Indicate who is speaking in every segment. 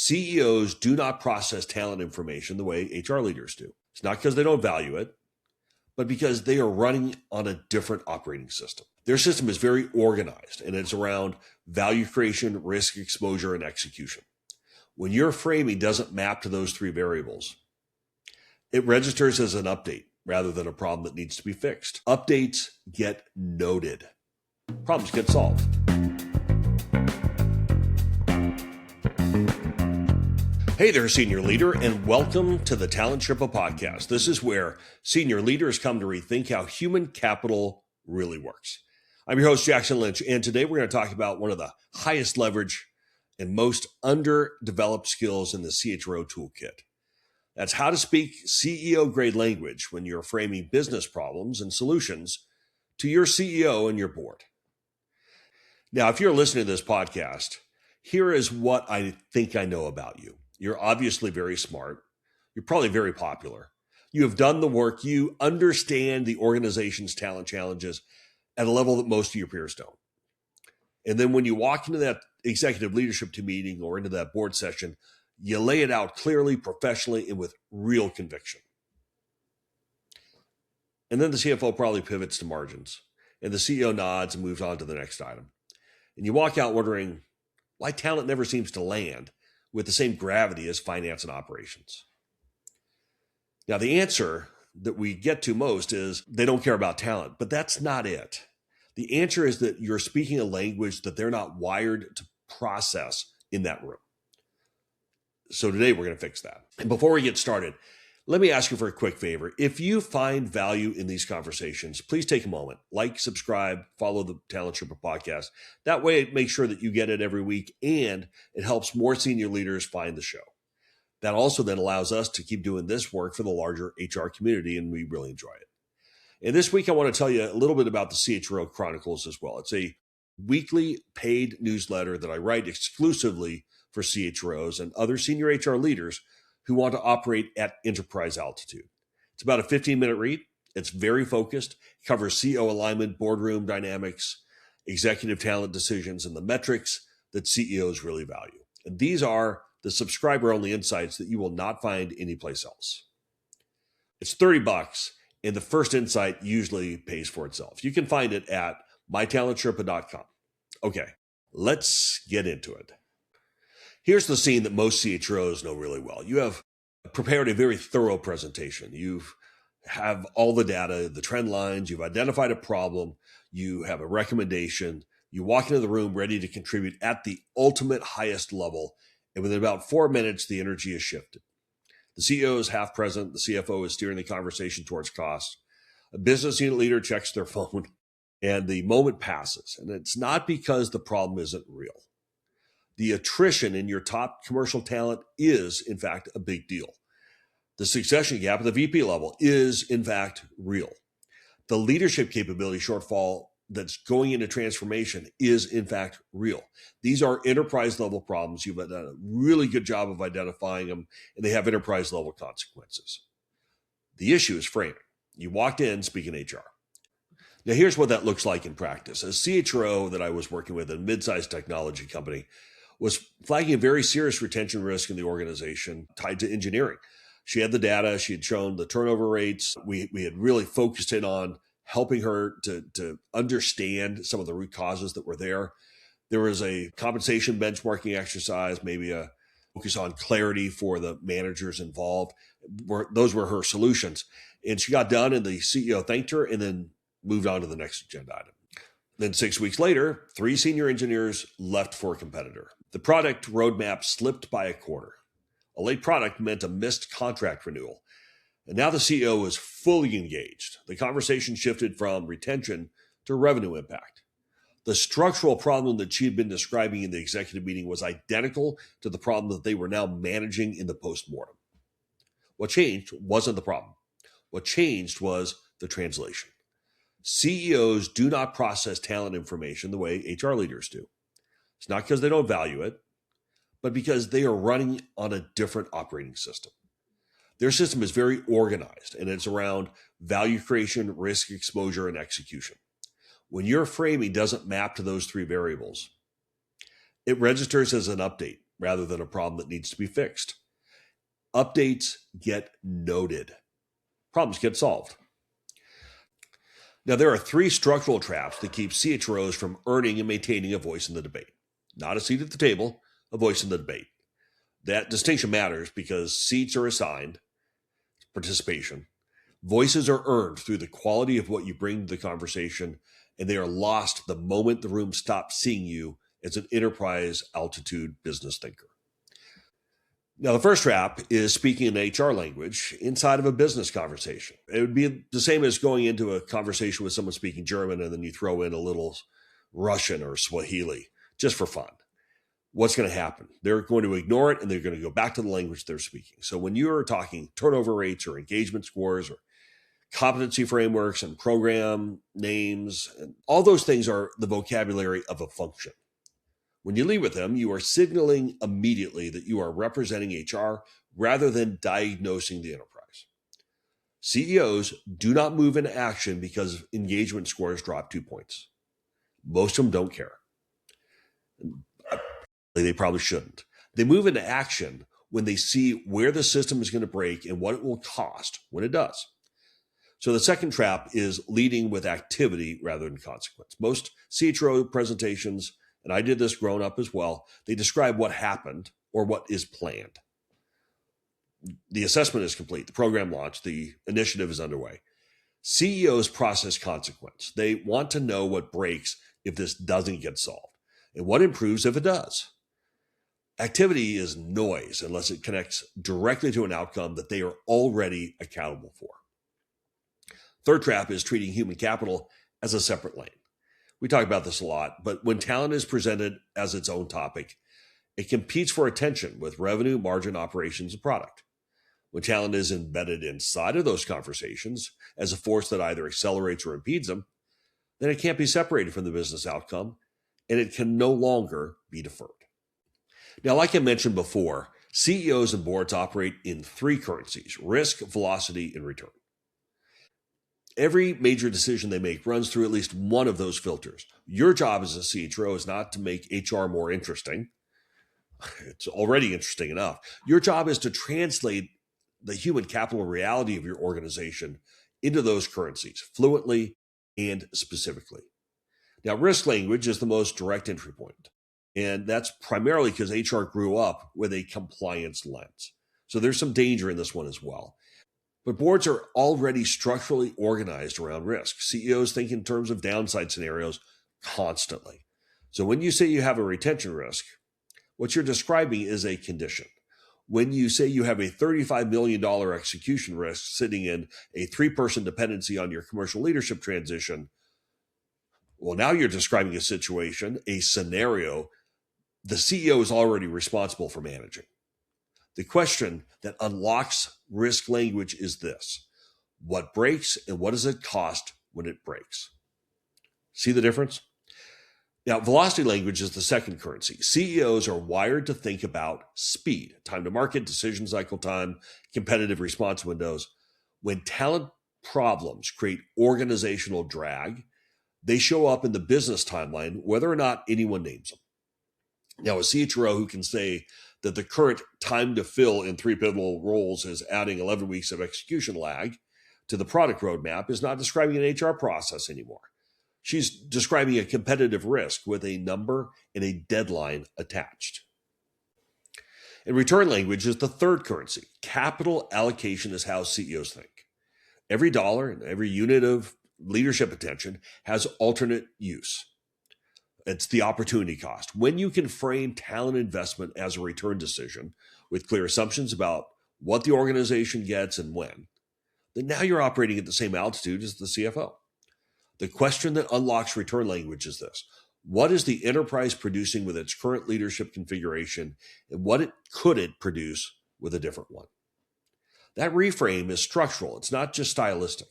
Speaker 1: CEOs do not process talent information the way HR leaders do. It's not because they don't value it, but because they are running on a different operating system. Their system is very organized, and it's around value creation, risk exposure, and execution. When your framing doesn't map to those three variables, it registers as an update rather than a problem that needs to be fixed. Updates get noted. Problems get solved. Hey there, senior leader, and welcome to the Talent CHRO podcast. This is where senior leaders come to rethink how human capital really works. I'm your host, Jackson Lynch, and today we're going to talk about one of the highest leverage and most underdeveloped skills in the CHRO toolkit. That's how to speak CEO-grade language when you're framing business problems and solutions to your CEO and your board. Now, if you're listening to this podcast, here is what I think I know about you. You're obviously very smart. You're probably very popular. You have done the work. You understand the organization's talent challenges at a level that most of your peers don't. And then when you walk into that executive leadership team meeting or into that board session, you lay it out clearly, professionally, and with real conviction. And then the CFO probably pivots to margins, and the CEO nods and moves on to the next item. And you walk out wondering why talent never seems to land with the same gravity as finance and operations. Now, the answer that we get to most is they don't care about talent, but that's not it. The answer is that you're speaking a language that they're not wired to process in that room. So today we're going to fix that. And before we get started, let me ask you for a quick favor. If you find value in these conversations, please take a moment, like, subscribe, follow the Talent CHRO podcast. That way it makes sure that you get it every week and it helps more senior leaders find the show. That also then allows us to keep doing this work for the larger HR community, and we really enjoy it. And this week I want to tell you a little bit about the CHRO Chronicles as well. It's a weekly paid newsletter that I write exclusively for CHROs and other senior HR leaders who want to operate at enterprise altitude. It's about a 15-minute read. It's very focused. It covers CEO alignment, boardroom dynamics, executive talent decisions, and the metrics that CEOs really value. And these are the subscriber-only insights that you will not find anyplace else. It's $30, and the first insight usually pays for itself. You can find it at mytalentsherpa.com. Okay, let's get into it. Here's the scene that most CHROs know really well. You have prepared a very thorough presentation. You have all the data, the trend lines. You've identified a problem. You have a recommendation. You walk into the room ready to contribute at the ultimate highest level. And within about 4 minutes, the energy is shifted. The CEO is half present. The CFO is steering the conversation towards cost. A business unit leader checks their phone, and the moment passes. And it's not because the problem isn't real. The attrition in your top commercial talent is, in fact, a big deal. The succession gap at the VP level is, in fact, real. The leadership capability shortfall that's going into transformation is, in fact, real. These are enterprise-level problems. You've done a really good job of identifying them, and they have enterprise-level consequences. The issue is framing. You walked in speaking HR. Now, here's what that looks like in practice. A CHRO that I was working with, a mid-sized technology company, was flagging a very serious retention risk in the organization tied to engineering. She had the data. She had shown the turnover rates. We had really focused in on helping her to understand some of the root causes that were there. There was a compensation benchmarking exercise, maybe a focus on clarity for the managers involved. Those were her solutions. And she got done, and the CEO thanked her and then moved on to the next agenda item. Then 6 weeks later, 3 senior engineers left for a competitor. The product roadmap slipped by a quarter. A late product meant a missed contract renewal. And now the CEO is fully engaged. The conversation shifted from retention to revenue impact. The structural problem that she had been describing in the executive meeting was identical to the problem that they were now managing in the postmortem. What changed wasn't the problem. What changed was the translation. CEOs do not process talent information the way HR leaders do. It's not because they don't value it, but because they are running on a different operating system. Their system is very organized, and it's around value creation, risk exposure, and execution. When your framing doesn't map to those three variables, it registers as an update rather than a problem that needs to be fixed. Updates get noted. Problems get solved. Now, there are three structural traps that keep CHROs from earning and maintaining a voice in the debate. Not a seat at the table, a voice in the debate. That distinction matters because seats are assigned, participation. Voices are earned through the quality of what you bring to the conversation, and they are lost the moment the room stops seeing you as an enterprise altitude business thinker. Now, the first trap is speaking in HR language inside of a business conversation. It would be the same as going into a conversation with someone speaking German and then you throw in a little Russian or Swahili just for fun. What's going to happen? They're going to ignore it and they're going to go back to the language they're speaking. So when you're talking turnover rates or engagement scores or competency frameworks and program names, and all those things are the vocabulary of a function. When you lead with them, you are signaling immediately that you are representing HR rather than diagnosing the enterprise. CEOs do not move into action because engagement scores drop 2 points. Most of them don't care. They probably shouldn't. They move into action when they see where the system is going to break and what it will cost when it does. So the second trap is leading with activity rather than consequence. Most CHRO presentations, and I did this growing up as well, they describe what happened or what is planned. The assessment is complete. The program launched. The initiative is underway. CEOs process consequence. They want to know what breaks if this doesn't get solved and what improves if it does. Activity is noise unless it connects directly to an outcome that they are already accountable for. Third trap is treating human capital as a separate lane. We talk about this a lot, but when talent is presented as its own topic, it competes for attention with revenue, margin, operations, and product. When talent is embedded inside of those conversations as a force that either accelerates or impedes them, then it can't be separated from the business outcome, and it can no longer be deferred. Now, like I mentioned before, CEOs and boards operate in three currencies: risk, velocity, and return. Every major decision they make runs through at least one of those filters. Your job as a CHRO is not to make HR more interesting. It's already interesting enough. Your job is to translate the human capital reality of your organization into those currencies fluently and specifically. Now, risk language is the most direct entry point, and that's primarily because HR grew up with a compliance lens. So there's some danger in this one as well. But boards are already structurally organized around risk. CEOs think in terms of downside scenarios constantly. So when you say you have a retention risk, what you're describing is a condition. When you say you have a $35 million execution risk sitting in a 3-person dependency on your commercial leadership transition, well, now you're describing a situation, a scenario the CEO is already responsible for managing. The question that unlocks risk language is this: what breaks and what does it cost when it breaks? See the difference? Now, velocity language is the second currency. CEOs are wired to think about speed, time to market, decision cycle time, competitive response windows. When talent problems create organizational drag, they show up in the business timeline, whether or not anyone names them. Now, a CHRO who can say that the current time to fill in 3 pivotal roles is adding 11 weeks of execution lag to the product roadmap is not describing an HR process anymore. She's describing a competitive risk with a number and a deadline attached. And return language is the third currency. Capital allocation is how CEOs think. Every dollar and every unit of leadership attention has alternate use. It's the opportunity cost. When you can frame talent investment as a return decision with clear assumptions about what the organization gets and when, then now you're operating at the same altitude as the CFO. The question that unlocks return language is this: what is the enterprise producing with its current leadership configuration, and what could it produce with a different one? That reframe is structural. It's not just stylistic.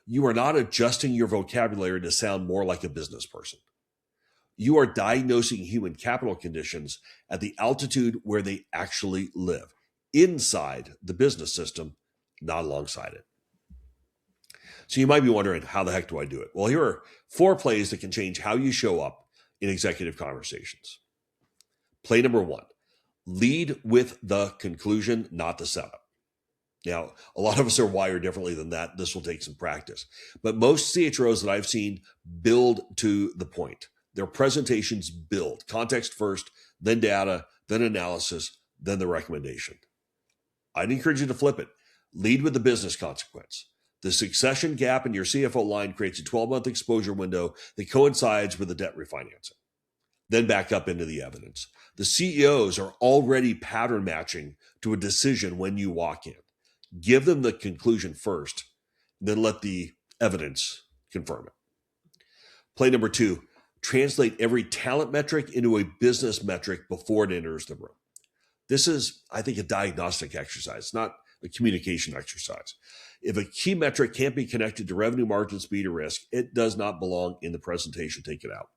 Speaker 1: You are not adjusting your vocabulary to sound more like a business person. You are diagnosing human capital conditions at the altitude where they actually live, inside the business system, not alongside it. So you might be wondering, how the heck do I do it? Well, here are 4 plays that can change how you show up in executive conversations. Play number 1, Lead with the conclusion, not the setup. Now, a lot of us are wired differently than that. This will take some practice. But most CHROs that I've seen build to the point. Their presentations build context first, then data, then analysis, then the recommendation. I'd encourage you to flip it. Lead with the business consequence. The succession gap in your CFO line creates a 12-month exposure window that coincides with the debt refinancing. Then back up into the evidence. The CEOs are already pattern matching to a decision when you walk in. Give them the conclusion first, then let the evidence confirm it. Play number 2, translate every talent metric into a business metric before it enters the room. This is, I think, a diagnostic exercise, not a communication exercise. If a key metric can't be connected to revenue, margin, speed, or risk, it does not belong in the presentation. Take it out.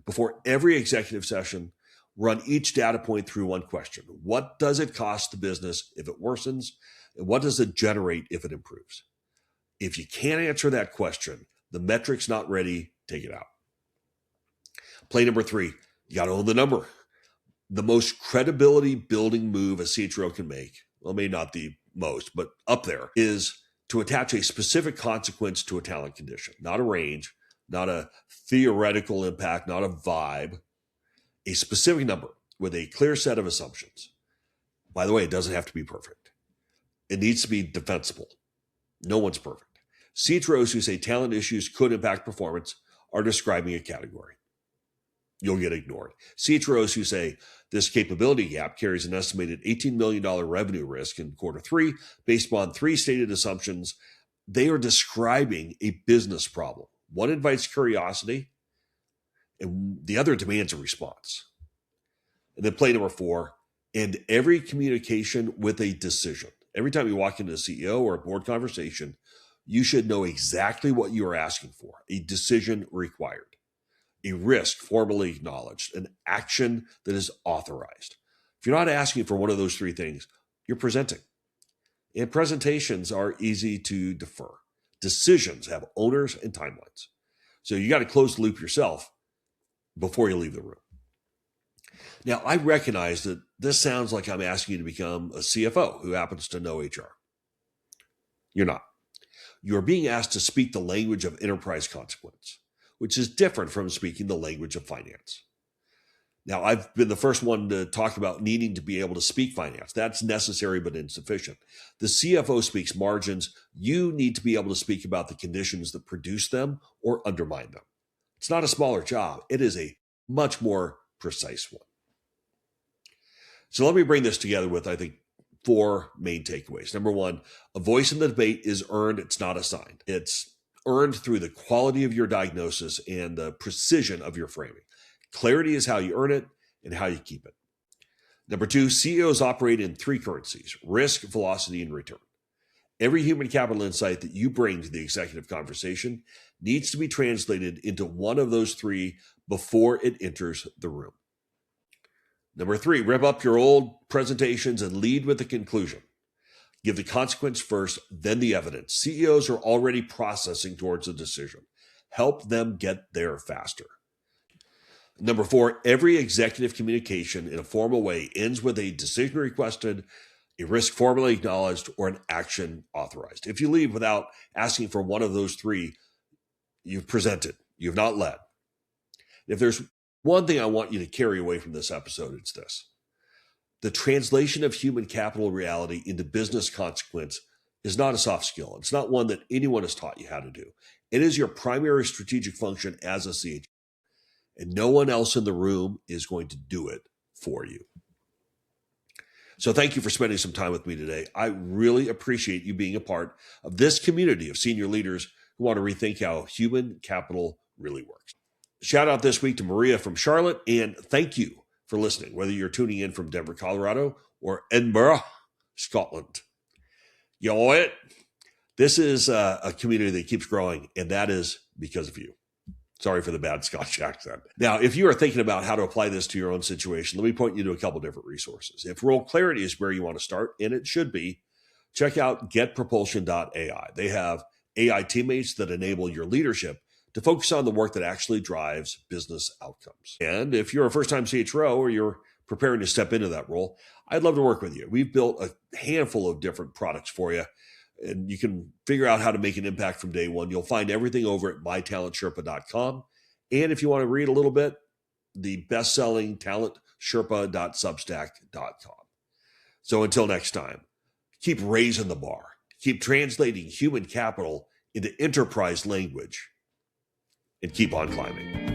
Speaker 1: Before every executive session, run each data point through one question. What does it cost the business if it worsens? And what does it generate if it improves? If you can't answer that question, the metric's not ready, take it out. Play number 3, you got to own the number. The most credibility building move a CHRO can make, well, maybe not the most, but up there, is to attach a specific consequence to a talent condition, not a range, not a theoretical impact, not a vibe, a specific number with a clear set of assumptions. By the way, it doesn't have to be perfect. It needs to be defensible. No one's perfect. CHROs who say talent issues could impact performance are describing a category. You'll get ignored. CHROs who say this capability gap carries an estimated $18 million revenue risk in quarter 3 based upon 3 stated assumptions, they are describing a business problem. One invites curiosity, and the other demands a response. And then play number 4, end every communication with a decision. Every time you walk into a CEO or a board conversation, you should know exactly what you are asking for. A decision required, a risk formally acknowledged, an action that is authorized. If you're not asking for one of those 3 things, you're presenting. And presentations are easy to defer. Decisions have owners and timelines. So you got to close the loop yourself before you leave the room. Now, I recognize that this sounds like I'm asking you to become a CFO who happens to know HR. You're not. You're being asked to speak the language of enterprise consequence, which is different from speaking the language of finance. Now, I've been the first one to talk about needing to be able to speak finance. That's necessary but insufficient. The CFO speaks margins. You need to be able to speak about the conditions that produce them or undermine them. It's not a smaller job. It is a much more precise one. So let me bring this together with, I think, 4 main takeaways. Number 1, a voice in the debate is earned. It's not assigned. It's earned through the quality of your diagnosis and the precision of your framing. Clarity is how you earn it and how you keep it. Number 2, CEOs operate in 3 currencies: risk, velocity, and return. Every human capital insight that you bring to the executive conversation needs to be translated into one of those 3 before it enters the room. Number 3, rip up your old presentations and lead with the conclusion. Give the consequence first, then the evidence. CEOs are already processing towards a decision. Help them get there faster. Number 4, every executive communication in a formal way ends with a decision requested, a risk formally acknowledged, or an action authorized. If you leave without asking for one of those 3, you've presented. You've not led. If there's one thing I want you to carry away from this episode, it's this. The translation of human capital reality into business consequence is not a soft skill. It's not one that anyone has taught you how to do. It is your primary strategic function as a CHRO. And no one else in the room is going to do it for you. So thank you for spending some time with me today. I really appreciate you being a part of this community of senior leaders who want to rethink how human capital really works. Shout out this week to Maria from Charlotte, and thank you for listening, whether you're tuning in from Denver, Colorado, or Edinburgh, Scotland. You know what? This is a community that keeps growing, and that is because of you. Sorry for the bad Scottish accent. Now, if you are thinking about how to apply this to your own situation, let me point you to a couple different resources. If role clarity is where you want to start, and it should be, check out getpropulsion.ai. They have AI teammates that enable your leadership to focus on the work that actually drives business outcomes. And if you're a first-time CHRO or you're preparing to step into that role, I'd love to work with you. We've built a handful of different products for you, and you can figure out how to make an impact from day one. You'll find everything over at mytalentsherpa.com. And if you want to read a little bit, the best-selling talentsherpa.substack.com. So until next time, keep raising the bar. Keep translating human capital into enterprise language, and keep on climbing.